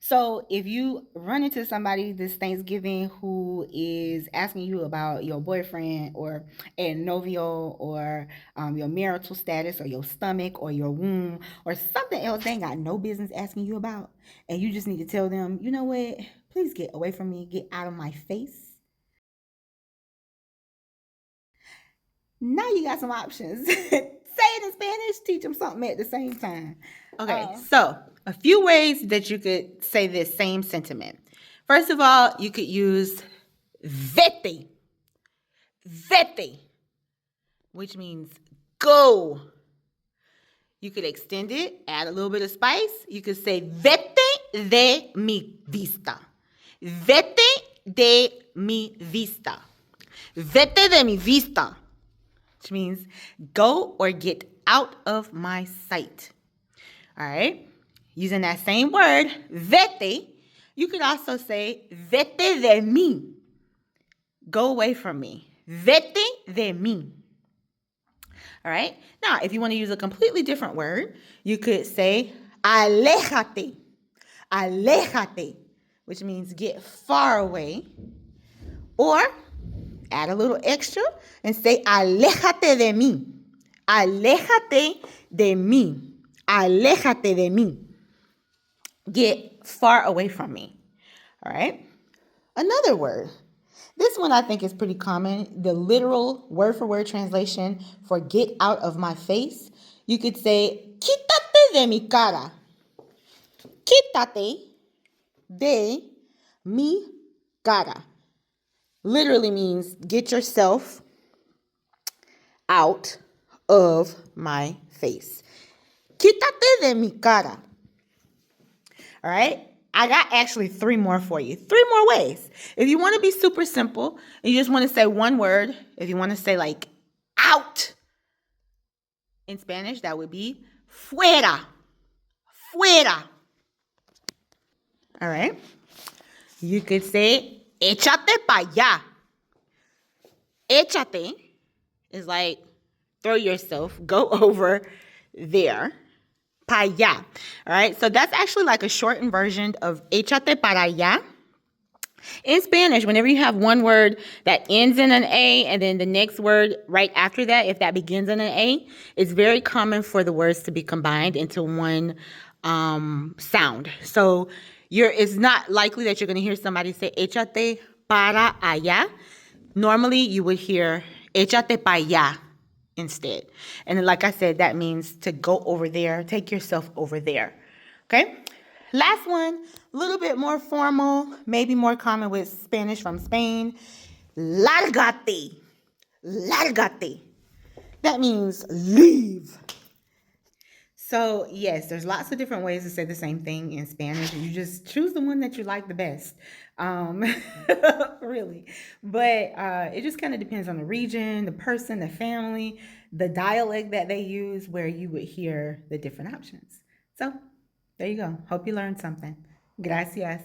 So if you run into somebody this Thanksgiving who is asking you about your boyfriend or a novio or your marital status or your stomach or your womb or something else they ain't got no business asking you about, and you just need to tell them, you know what, please get away from me, get out of my face. Now you got some options. Say it in Spanish, teach them something at the same time. Okay, so a few ways that you could say this same sentiment. First of all, you could use vete, vete, which means go. You could extend it, add a little bit of spice. You could say vete de mi vista. Vete de mi vista. Vete de mi vista, which means go or get out of my sight. All right? Using that same word, vete, you could also say vete de mí. Go away from me. Vete de mí. All right? Now, if you want to use a completely different word, you could say aléjate. Aléjate, which means get far away. Or add a little extra and say aléjate de mí. Aléjate de mí. Aléjate de mí. Get far away from me. All right? Another word. This one I think is pretty common. The literal word for word translation for get out of my face. You could say, quítate de mi cara. Quítate de mi cara. Literally means get yourself out of my face. Quítate de mi cara. All right? I got actually 3 more for you. 3 more ways. If you want to be super simple and you just want to say one word, if you want to say like out in Spanish, that would be fuera. Fuera. All right? You could say échate pa' allá. Échate is like throw yourself, go over there. Pa allá. All right? So that's actually like a shortened version of échate para allá. In Spanish, whenever you have one word that ends in an A and then the next word right after that, if that begins in an A, it's very common for the words to be combined into one sound. So it's not likely that you're going to hear somebody say échate para allá. Normally, you would hear échate pa allá instead. And then, like I said, that means to go over there, take yourself over there. Okay? Last one, a little bit more formal, maybe more common with Spanish from Spain. Lárgate. Lárgate. That means leave. So, yes, there's lots of different ways to say the same thing in Spanish. You just choose the one that you like the best, really. But it just kind of depends on the region, the person, the family, the dialect that they use, where you would hear the different options. So, there you go. Hope you learned something. Gracias.